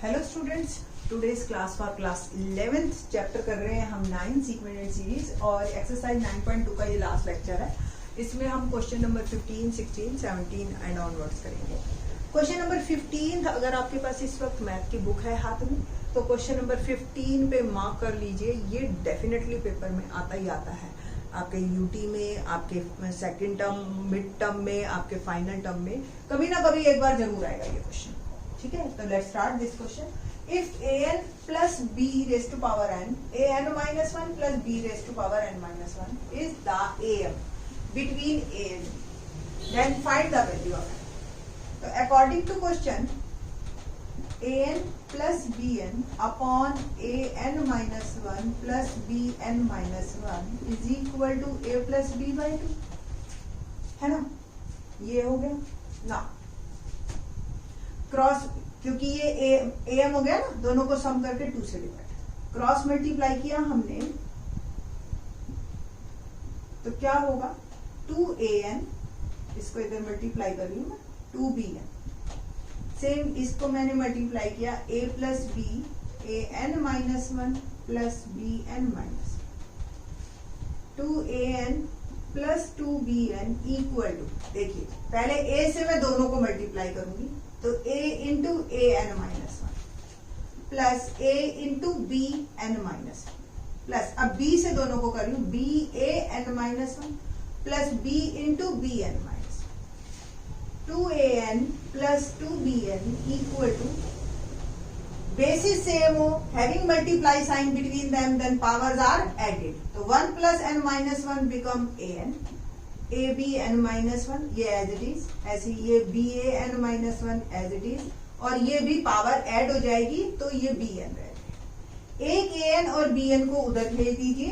Hello students, today's class for class 11th chapter कर रहे हैं हम 9 सीक्वेंट सीरीज और एक्सरसाइज 9.2 का ये लास्ट लेक्चर है। इसमें हम क्वेश्चन नंबर 15, 16, 17 एंड ऑनवर्ड्स करेंगे। क्वेश्चन नंबर 15, अगर आपके पास इस वक्त मैथ की बुक है हाथ में तो क्वेश्चन नंबर 15 पे मार्क कर लीजिए। ये डेफिनेटली पेपर में आता ही आता है, आपके यूटी में, आपके सेकेंड टर्म, मिड टर्म में, आपके फाइनल टर्म में कभी ना कभी एक बार जरूर आएगा ये क्वेश्चन। ठीक है, तो let's start this question. If an plus b raised to power n, an minus 1 plus b raised to power n minus 1 is the am between a and b, then find the value of n. So according to question, an plus bn upon an minus 1 plus bn minus 1 is equal to a plus b by 2, है ना? ये हो गया ना cross, क्योंकि ये am हो गया ना, दोनों को सम करके 2 से डिवाइड, क्रॉस मल्टीप्लाई किया हमने तो क्या होगा 2an, इसको इधर मल्टीप्लाई कर रही हूं मैं, 2bn, सेम इसको मैंने मल्टीप्लाई किया a plus b an minus 1 plus bn minus 2an plus 2bn equal to, देखिए पहले a से मैं दोनों को मल्टीप्लाई करूंगी तो a into a N minus 1 plus a into b n minus 1 plus, अब b से दोनों को कर लूं, b a n minus 1 plus b into b n minus 2an plus 2bn equal to, basis same हो, having multiply sign between them then powers are added, तो 1 plus n minus 1 become an, a b n minus 1 ये as it is, ऐसे ये B A N minus 1 as it is, और ये भी power add हो जाएगी तो ये बी एन रहेगा। एक ए एन और बी एन को उधर भेज दीजिए,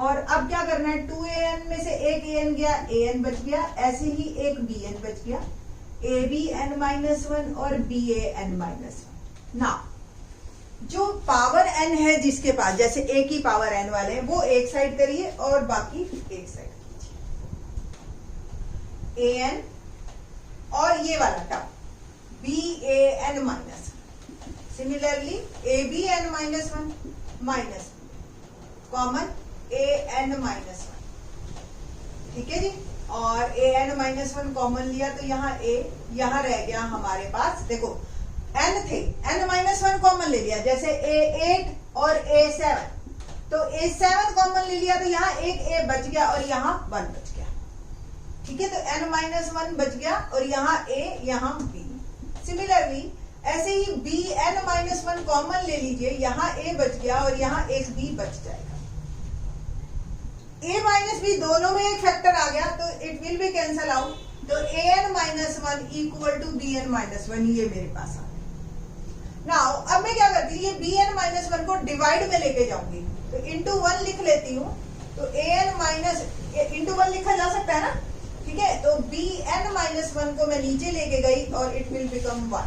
और अब क्या करना है, 2an में से एक ए एन गया, ए एन बच गया, ऐसे ही एक बी एन बच गया, ए बी एन माइनस 1 और बी ए एन माइनस 1। ना जो पावर n है जिसके पास, जैसे a की पावर n वाले हैं, वो एक साइड करिए और बाकी एक साइड कीजिए। an और ये वाला term b a n minus, similarly a b n minus 1 minus common a n minus 1, ठीक है जी। और a n माइनस 1 कॉमन लिया तो यहाँ a, यहाँ रह गया हमारे पास, देखो n थे, n माइनस 1 कॉमन ले लिया, जैसे a8 और a7, तो a7 कॉमन ले लिया तो यहाँ एक a बच गया और यहाँ 1 बच गया, ठीक है। तो n माइनस 1 बच गया और यहाँ a, यहाँ b। सिमिलरली ऐसे ही b n माइनस 1 कॉमन ले लीजिए, यहाँ a बच गया और यहाँ एक b बच जाएगा। a माइनस b दोनों में एक फैक्टर आ गया तो it will be cancel out, तो an minus 1 equal to bn minus 1, ये मेरे पास आ। नाउ अब मैं क्या करती हूँ, ये bn माइनस 1 को डिवाइड में लेके जाऊंगी, तो इंटू 1 लिख लेती हूँ, तो an माइनस इंटू 1 लिखा जा सकता है ना, ठीक है। तो bn माइनस 1 को मैं नीचे लेके गई और it will become 1।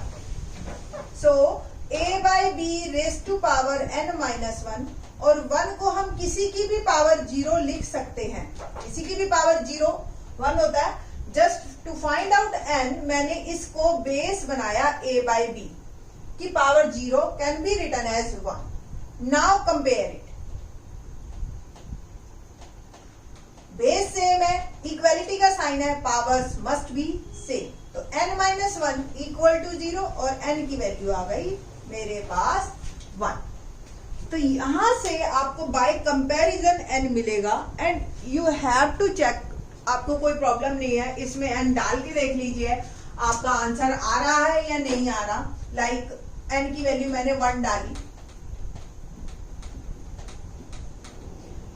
So a by B raise to power n minus 1, और 1 को हम किसी की भी पावर 0 लिख सकते हैं, किसी की भी पावर 0 1 होता है। Just to find out n, मैंने इसको बेस बनाया a बाई बी की power 0 can be written as 1। Now compare it, base same है, इक्वालिटी का साइन है, पावर्स मस्ट बी सेम, तो n माइनस 1 इक्वल टू 0 और n की वैल्यू आ गई मेरे पास 1। तो यहां से आपको बाय कंपैरिजन n मिलेगा and you have to check, आपको कोई प्रॉब्लम नहीं है इसमें, n डाल के देख लीजिए आपका आंसर आ रहा है या नहीं आ रहा। लाइक n की वैल्यू मैंने 1 डाली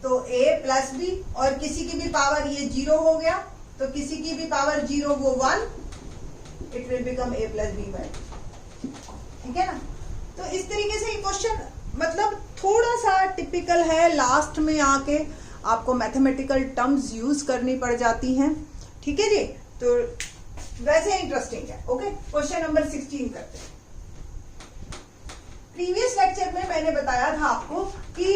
तो a प्लस b, और किसी की भी पावर ये 0 हो गया तो किसी की भी पावर 0 वो 1, it will become a plus b by, ठीक है ना। तो इस तरीके से क्वेश्चन मतलब थोड़ा सा टिपिकल है, लास्ट में आके आपको मैथमेटिकल टर्म्स यूज करनी पड़ जाती हैं, ठीक है जी। तो वैसे इंटरेस्टिंग है। ओके, क्वेश्चन नंबर 16 करते हैं। प्रीवियस लेक्चर में मैंने बताया था आपको कि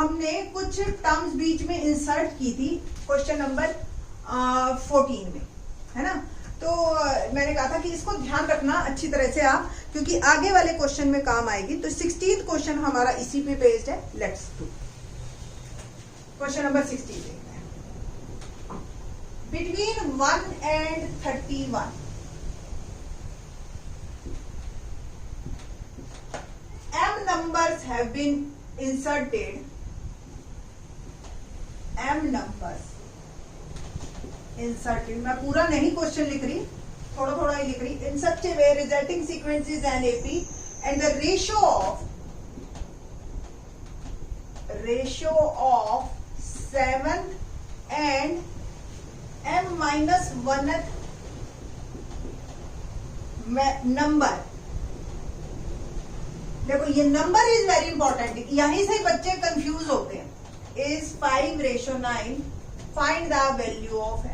हमने कुछ टर्म्स बीच में इंसर्ट की थी क्वेश्चन नंबर 14 में, है ना। तो मैंने कहा था कि इसको ध्यान रखना अच्छी तरह से आप, क्योंकि आगे वाले क्वेश्चन में काम आएगी। तो 16th क्वेश्चन हमारा इसी पे बेस्ड है। Let's do question number 16। Between 1 and 31 m numbers have been inserted. m numbers inserted, मैं पूरा नहीं क्वेश्चन लिख रही, थोड़ा थोड़ा ही लिख रही। इन such a way resulting sequence is NAP and the ratio of 7th and m-1th number. देखो ये नंबर इज वेरी इंपॉर्टेंट, यहीं से बच्चे कंफ्यूज होते हैं। Is 5:9, find the value of m।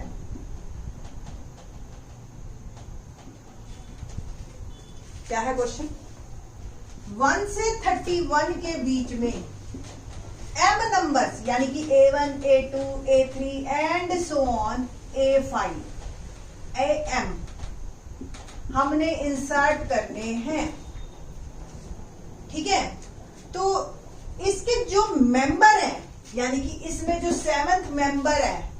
क्या है क्वेश्चन? 1 से 31 के बीच में m नंबर्स, यानी कि A1, A2, A3 and so on A5, AM हमने इंसर्ट करने हैं, ठीक है। तो इसके जो मेंबर हैं, यानी कि इसमें जो 7th मेंबर है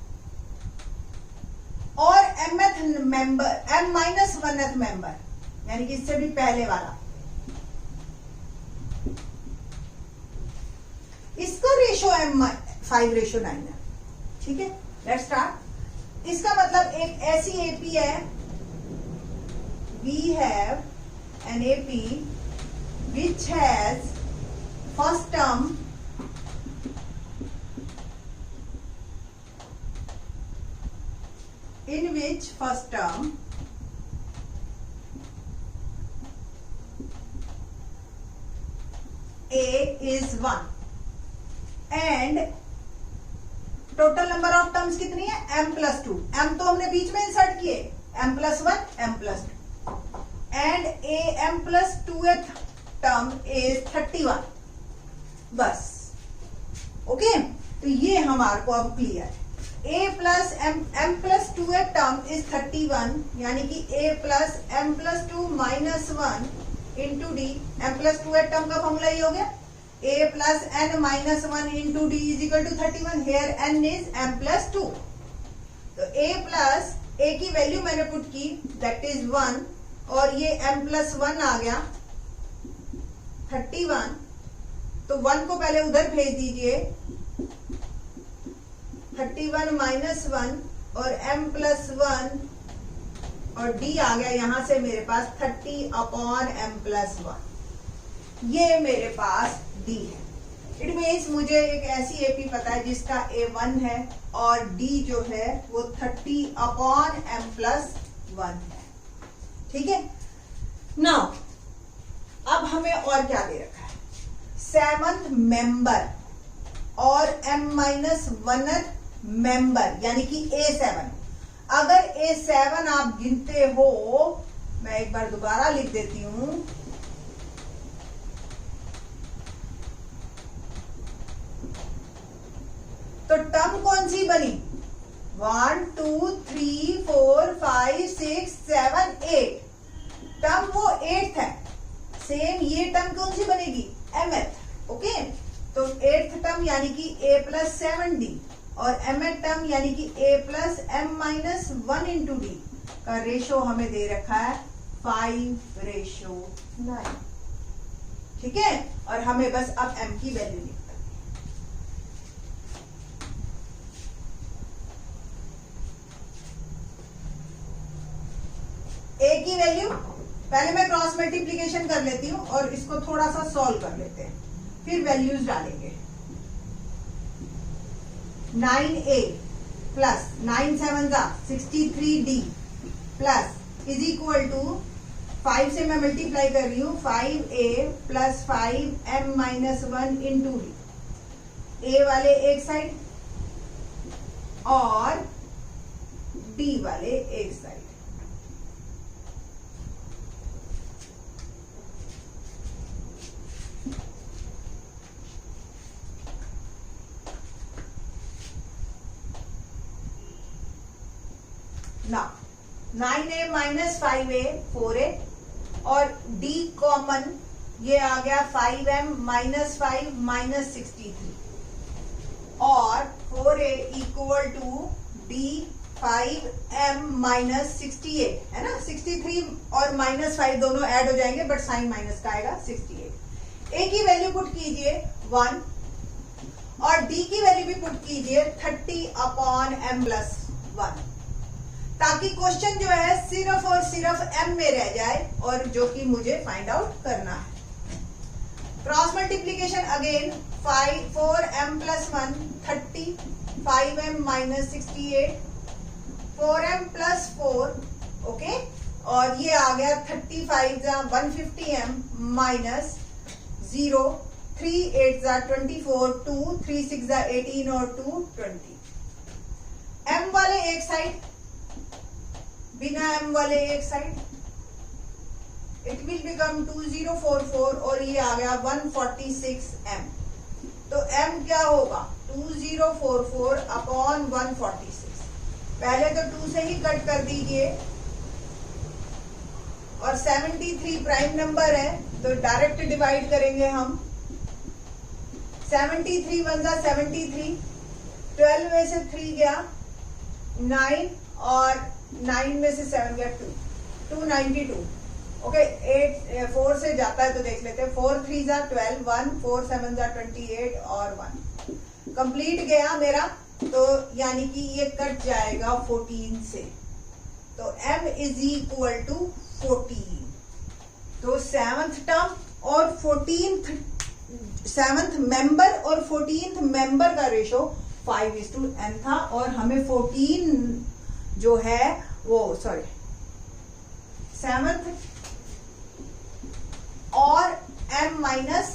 और mth मेंबर, m-1th मेंबर, यानी कि इससे भी पहले वाला, इसका रेशो m5:9 है, ठीक है। Let's start. इसका मतलब एक ऐसी एपी है, we have an AP which has first term in which first term A is 1 and total number of terms कितनी है? m+2। m तो हमने बीच में इंसर्ट किए, m+1, m+2 and m+2th term is 31। बस ओके, तो ये हमारे को अब क्लियर है। m+2th टर्म इज 31, यानी कि a plus m+2 -1 into D. m+2th term का फॉर्मूला ये हो गया, a plus n minus 1 into d is equal to 31. Here n is m+2. तो a plus a की वैल्यू मैंने पुट की, that is 1, और ये m+1 आ गया 31। तो 1 को पहले उधर भेज दीजिए, 31 - 1 और m+1 और d आ गया यहां से मेरे पास 30/m+1। ये मेरे पास D है। इट मीन्स मुझे एक ऐसी एपी पता है जिसका A1 है और D जो है वो 30/m+1 है, ठीक है। नाउ अब हमें और क्या दे रखा है? 7th मेंबर और m-1th मेंबर, यानी कि A7। अगर A7 आप गिनते हो, मैं एक बार दोबारा लिख देती हूं, तो टर्म कौन सी बनी? 1 2 3 4 5 6 7 8। टर्म वो 8th है। सेम ये टर्म कौन सी बनेगी? mth। ओके, तो 8th टर्म यानी कि a + 7d और mth टर्म यानी कि a + m-1 इंटू डी का रेशो हमें दे रखा है 5:9, ठीक है। और हमें बस अब m की वैल्यू लिखनी है। a की वैल्यू पहले मैं क्रॉस मल्टीप्लीकेशन कर लेती हूं और इसको थोड़ा सा सॉल्व कर लेते हैं, फिर वैल्यूज डालेंगे। 9a plus 9 7 63d plus is equal to 5 से मैं मल्टीप्लाई कर रही हूं, 5a plus 5m-1 into D. a वाले एक साइड और d वाले एक साइड। ना 9a माइनस 5a 4a और d कॉमन ये आ गया 5m माइनस 5 माइनस 63 और 4a equal to d 5m minus 68 है ना। 63 और माइनस 5 दोनों ऐड हो जाएंगे बट साइन माइनस का आएगा 68। a की वैल्यू पुट कीजिए 1 और d की वैल्यू भी पुट कीजिए 30 अपॉन m प्लस 1 ताकि क्वेश्चन जो है सिर्फ और सिर्फ m में रह जाए और जो कि मुझे फाइंड आउट करना है। Cross multiplication again 4m plus 1 30 5m minus 68 4m plus 4 okay और ये आ गया 35 जा 150m माइनस 0 3 8 जा 24 2 3 6 जा 18 और 2 20। m वाले एक साइड बिना m वाले एक साइड इट विल बिकम 2044 और ये आ गया 146m। तो m क्या होगा 2044 अपॉन 146। पहले तो 2 से ही कट कर दीजिए और 73 प्राइम नंबर है तो डायरेक्ट डिवाइड करेंगे हम। 73 वन जा 73 12 में से 3 गया 9 और 9 में से 7 गया 292 ओके 8 4 से जाता है तो देख लेते हैं 4 3 जा 12 1 4 7 जा 28 और 1 कंप्लीट गया मेरा। तो यानी कि ये कट जाएगा 14 से तो m इज इक्वल टू 14। तो 7th टर्म और 14th 7th मेंबर और 14th मेंबर का रेशो 5:n था और हमें 14 जो है वो 7th और m माइनस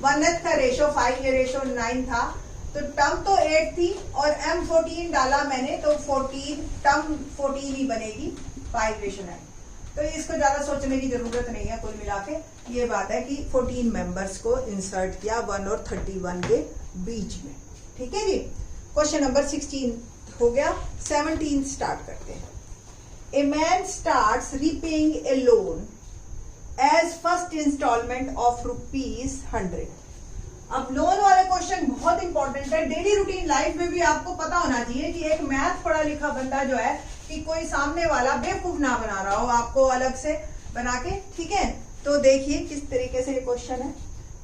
1th का रेशो 5 ये रेशो 9 था तो टर्म तो 8 थी और m 14 डाला मैंने तो 14 टर्म 14 ही बनेगी 5:9। तो इसको ज्यादा सोचने की जरूरत नहीं है। कुल मिला के ये बात है कि 14 मेंबर्स को इंसर्ट किया 1 और 31 के बीच में। ठीक है जी। क्वेश्चन नंबर 16 हो गया। 17 स्टार्ट करते हैं। A man starts repaying a loan as first installment of ₹100। अब लोन वाले क्वेश्चन बहुत इंपॉर्टेंट है। डेली रूटीन लाइफ में भी आपको पता होना चाहिए कि एक मैथ पढ़ा लिखा बंदा जो है कि कोई सामने वाला बेवकूफ ना बना रहा हो आपको अलग से बना के। ठीक है तो देखिए किस तरीके से ये क्वेश्चन है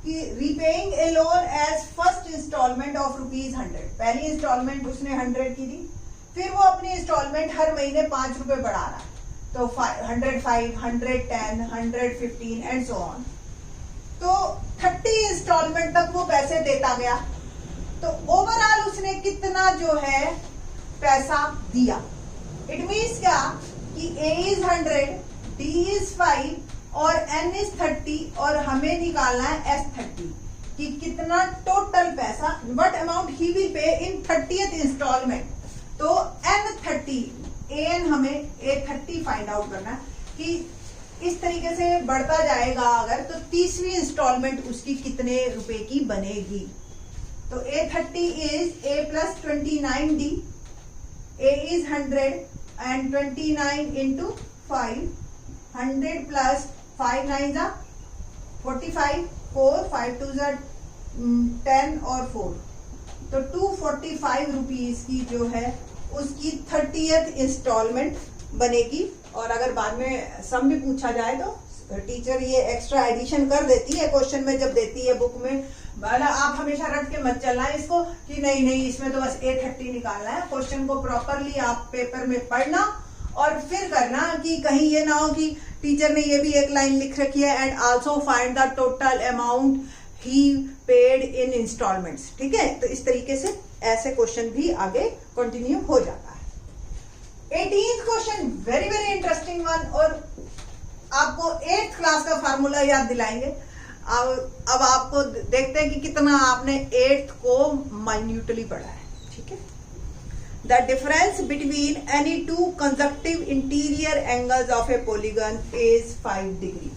कि repaying a loan as first installment of ₹100। पहली इंस्टॉलमेंट उसने 100 की दी फिर वो अपनी इंस्टॉलमेंट हर महीने 5 रुपए बढ़ा रहा है तो 105 110 115 एंड सो ऑन। तो 30 इंस्टॉलमेंट तक वो पैसे देता गया तो ओवरऑल उसने कितना जो है पैसा दिया। इट मीन्स क्या कि A is 100 D is 5 और N is 30 और हमें निकालना है S 30 कि कितना टोटल पैसा व्हाट अमाउंट ही will pay in 30th installment. तो N 30 AN हमें A30 फाइंड आउट करना कि इस तरीके से बढ़ता जाएगा अगर तो 30वीं इंस्टॉलमेंट उसकी कितने रुपए की बनेगी। तो A30 is A plus 29D A is 100 and 29 into 5 100 plus 5 9 जा 45 4 5 2 जा 10 और 4 तो 245 रुपीज की जो है उसकी 30th इंस्टॉलमेंट बनेगी। और अगर बाद में सम भी पूछा जाए तो टीचर ये एक्स्ट्रा एडिशन कर देती है क्वेश्चन में जब देती है बुक में। आप हमेशा रट के मत चलना इसको कि नहीं नहीं इसमें तो बस A30 निकालना है। क्वेश्चन को प्रॉपरली आप पेपर में पढ़ना और फिर करना कि कहीं ये ना हो कि टीचर ने ये भी एक लाइन लिख रखी है and also find the total amount he paid in installments. ठीक है तो इस तरीके से ऐसे क्वेश्चन भी आगे कंटिन्यू हो जाता है। 18th question very very interesting one और आपको 8th क्लास का फार्मूला याद दिलाएंगे। अब आपको देखते हैं कि कितना आपने 8th को माइन्यूटली पढ़ा है। ठीक है the difference between any two consecutive interior angles of A polygon is 5 degree.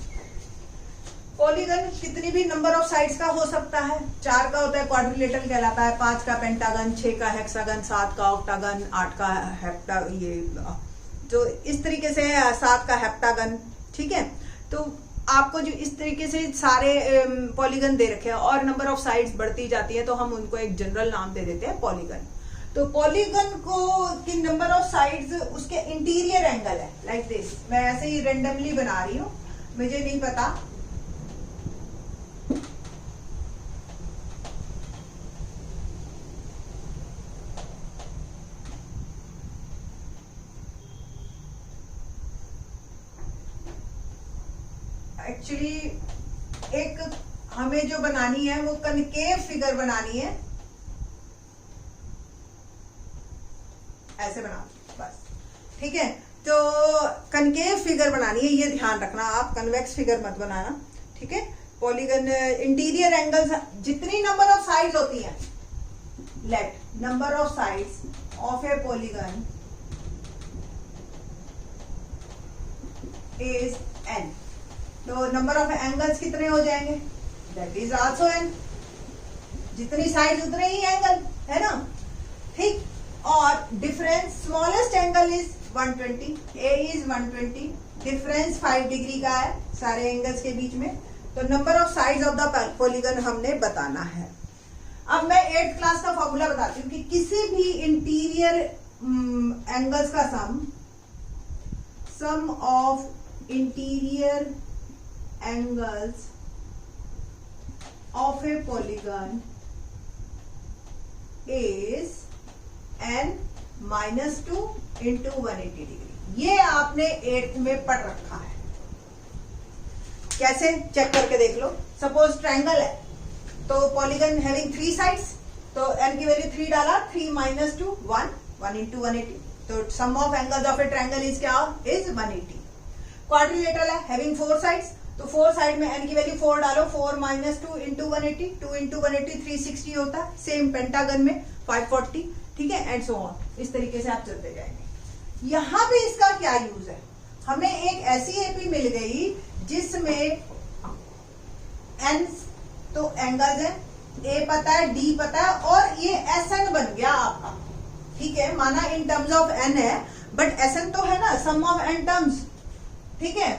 Polygon कितनी भी नंबर ऑफ साइड्स का हो सकता है। 4 का होता है क्वाड्रिलेटरल कहलाता है, 5 का पेंटागन, 6 का हेक्सागन, 7 का ऑक्टागन, 8 का हेप्टा ये जो इस तरीके से है 7 का हेप्टागन, ठीक है। तो आपको जो इस तरीके से सारे पॉलीगन दे रखे हैं और नंबर ऑफ साइड्स बढ़ती जाती है तो हम उनको एक जनरल नाम दे देते हैं पॉलीगन। तो पॉलीगन को की नंबर ऑफ साइड्स उसके इंटीरियर एंगल है, लाइक दिस। मैं ऐसे ही रेंडमली बना रही हूं, मुझे नहीं पता। एक्चुअली एक हमें जो बनानी है वो कनकेव फिगर बनानी है, ऐसे बना बस, ठीक है। तो कनकेव फिगर बनानी है, ये ध्यान रखना आप, कन्वेक्स फिगर मत बनाना, ठीक है। पॉलीगन इंटीरियर एंगल्स, जितनी नंबर ऑफ साइड्स होती है, let number of sides of A polygon is n। तो नंबर ऑफ एंगल्स कितने हो जाएंगे, दैट इज आल्सो n। जितनी साइड उतने ही एंगल, है ना, ठीक। और difference, smallest angle is 120, a is 120, difference 5 degree का है सारे एंगल्स के बीच में। तो number of sides of the polygon हमने बताना है। अब मैं 8th क्लास का फॉर्मूला बताती हूँ कि किसी भी इंटीरियर एंगल्स का sum of interior angles of a polygon is n minus 2 into 180 degree. ये आपने 8th में पढ़ रखा है। कैसे चेक करके देख लो। सपोज ट्रायंगल है तो पॉलीगन हैविंग 3 साइड्स, तो n की वैल्यू 3 डाला, 3 minus 2 1, 1 into 180। तो sum of angles of a triangle is क्या, इज 180। क्वाड्रिलेटरल है हैविंग 4 साइड्स, तो 4 साइड में n की वैल्यू 4 डालो, 4 minus 2 into 180, 2 into 180 360 होता है। सेम पेंटागन में 540, ठीक है, एंड सो ऑन। इस तरीके से आप चलते जाएंगे। यहां पे इसका क्या यूज है, हमें एक ऐसी एपी मिल गई जिसमें n तो एंगल्स है, a पता है, d पता है, और ये SN बन गया आपका, ठीक है। माना इन टर्म्स ऑफ n है, बट SN तो है ना, सम ऑफ n टर्म्स, ठीक है।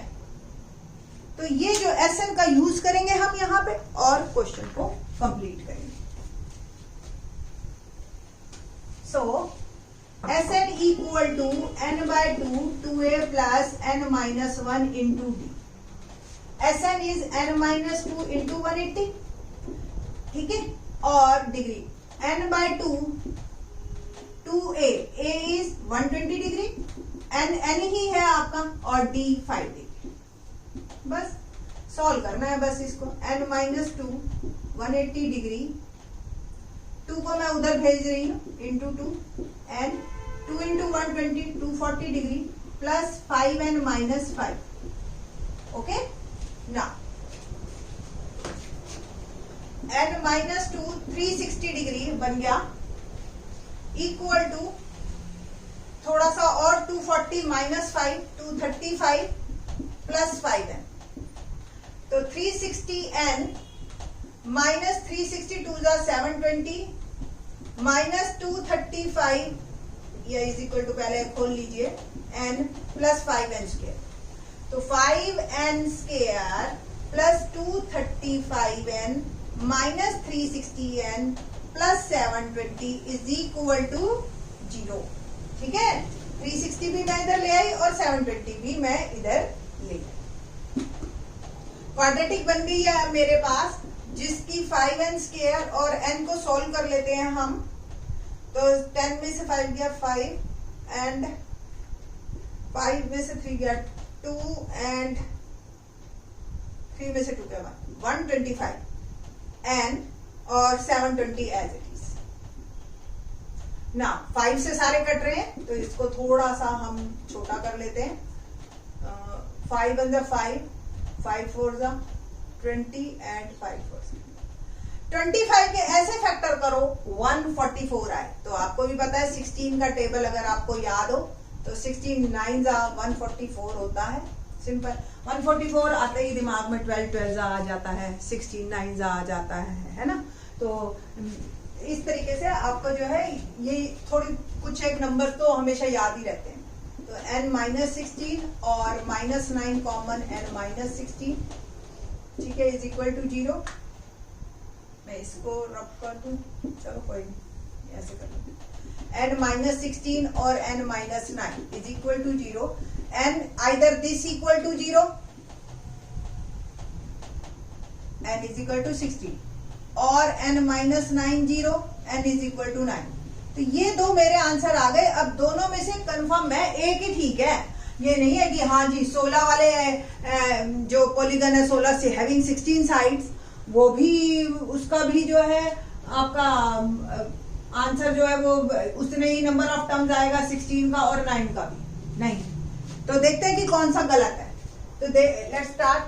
तो ये जो SN का यूज करेंगे हम यहाँ पे और क्वेश्चन को कंप्लीट करेंगे। So SN equal to n/2 2a plus n minus 1 into d। SN is n minus 2 into 180, ठीक है। और degree n/2 2a, a is 120 degree, n ही है आपका, और d 5 डिग्री। बस सॉल्व करना है बस इसको। n minus 2 180 डिग्री, 2 को मैं उधर भेज रही हूँ, into 2, n 2 into 120 240 degree plus 5n minus 5। Okay ना, n minus 2 360 डिग्री बन गया, इक्वल टू थोड़ा सा और 240 minus 5 235 प्लस 5n। तो 360n माइनस 362 जा 720 माइनस 235, ये इज इक्वल टू, पहले खोल लीजिए, n प्लस 5n स्क्वायर। तो 5n square plus 235n minus 360n plus 720 is equal to 0, ठीक है। 360 भी मैं इधर ले आई और 720 भी मैं इधर ले आई। क्वाड्रेटिक बन गई है मेरे पास, जिसकी 5n स्क्वायर और n को सॉल्व कर लेते हैं हम। तो 10 में से 5 गया 5 एंड 5 में से 3 गया 2 एंड 3 में से 2 गया 125 एंड और 720 एज इट इज ना। 5 से सारे कट रहे हैं तो इसको थोड़ा सा हम छोटा कर लेते हैं। 5 1 5 5 4 20 एंड 5 4 25 के ऐसे फैक्टर करो 144 आए। तो आपको भी पता है 16 का टेबल अगर आपको याद हो तो 16 9 144 होता है। सिंपल 144 आते ही दिमाग में 12 12 आ जाता है, 16 9 आ जाता है ना। तो इस तरीके से आपको जो है ये थोड़ी कुछ एक नंबर तो हमेशा याद ही रहते हैं। तो n माइनस 16 और माइनस 9 कॉमन n माइनस 16, ठीक है, इज इक्वल टू 0। मैं इसको रब कर दूं, चलो कोई नहीं, ऐसे कर दूं। n माइनस 16 और n minus 9 is equal to 0, n either this equal to 0, n is equal to 16, और n minus 9 0, n is equal to 9। तो ये दो मेरे आंसर आ गए। अब दोनों में से कंफर्म है, एक ही ठीक है, ये नहीं है कि हाँ जी 16 वाले जो पॉलीगन है 16 से हैविंग 16 साइड्स, वो भी उसका भी जो है आपका आंसर जो है वो उतने ही नंबर ऑफ टर्म्स आएगा 16 का और 9 का भी नहीं। तो देखते हैं कि कौन सा गलत है। तो लेट्स स्टार्ट।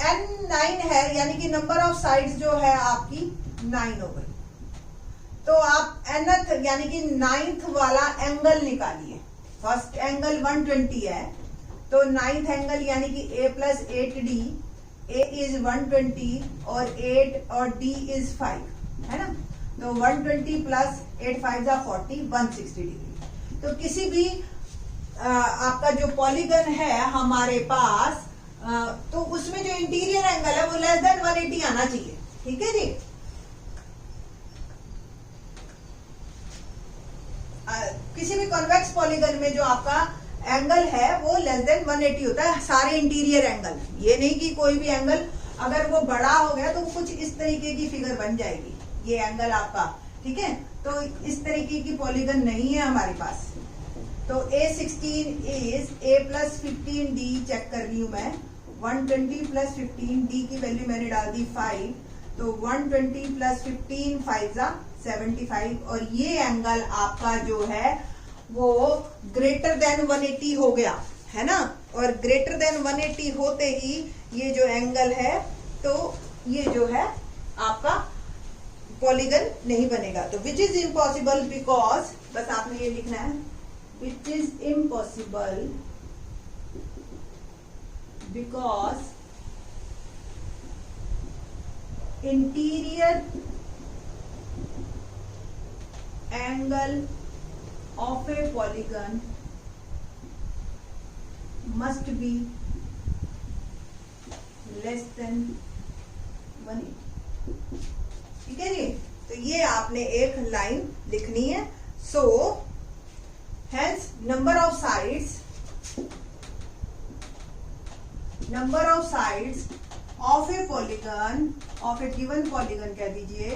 n 9 है, यानी कि नंबर ऑफ साइड्स जो है आपकी 9 हो गई। तो आप nth यानी कि 9th वाला एंगल निकालिए। फर्स्ट एंगल 120 है, तो 9th एंगल यानी कि a plus 8d, a is 120 और 8 और d इज 5, है ना। तो 120 प्लस 8 5 जा 40, 160 डिग्री। तो किसी भी आपका जो पॉलीगन है हमारे पास, तो उसमें जो इंटीरियर एंगल है वो लेस देन 180 आना चाहिए, ठीक है जी। किसी भी कॉन्वेक्स पॉलीगन में जो आपका एंगल है वो लेस देन 180 होता है, सारे इंटीरियर एंगल। ये नहीं कि कोई भी एंगल अगर वो बड़ा हो गया तो कुछ इस तरीके की फिगर बन जाएगी, ये एंगल आपका, ठीक है। तो इस तरीके की पॉलीगन नहीं है हमारे पास। तो A16 is A plus 15D, check कर रही हूं मैं, 120 प्लस 15D की वैल्यू मैंने डाल दी 5, तो 120 प्लस 15 5 जा 75, और ये एंगल आपका जो है वो ग्रेटर देन 180 हो गया, है ना। और ग्रेटर देन 180 होते ही ये जो एंगल है, तो ये जो है आपका पॉलीगन नहीं बनेगा। तो विच इज इम्पॉसिबल बिकॉज, बस आपने ये लिखना है, which is impossible because interior angle of a polygon must be less than 180, ठीक है जी। तो ये आपने एक लाइन लिखनी है। सो hence number of sides of a polygon, of a given polygon कह दीजिए,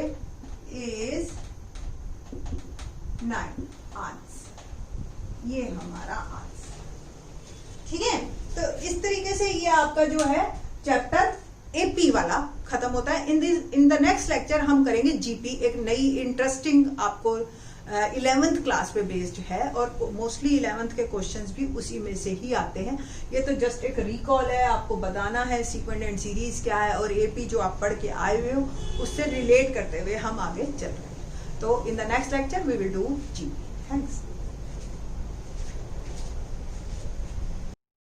is 9 आंसर, ये हमारा आंसर, ठीक है। तो इस तरीके से ये आपका जो है चैप्टर एपी वाला खत्म होता है। इन द नेक्स्ट लेक्चर हम करेंगे जीपी, एक नई इंटरेस्टिंग आपको 11th क्लास पे बेस्ड है, और मोस्टली 11th के क्वेश्चंस भी उसी में से ही आते हैं। ये तो जस्ट एक रिकॉल है, आपको बताना है सीक्वेंट एंड सीरीज क्या है, और एपी जो आप पढ़ के आए हुए हो उससे रिलेट करते हुए हम आगे चल रहे हैं। So in the next lecture we will do GP. Thanks.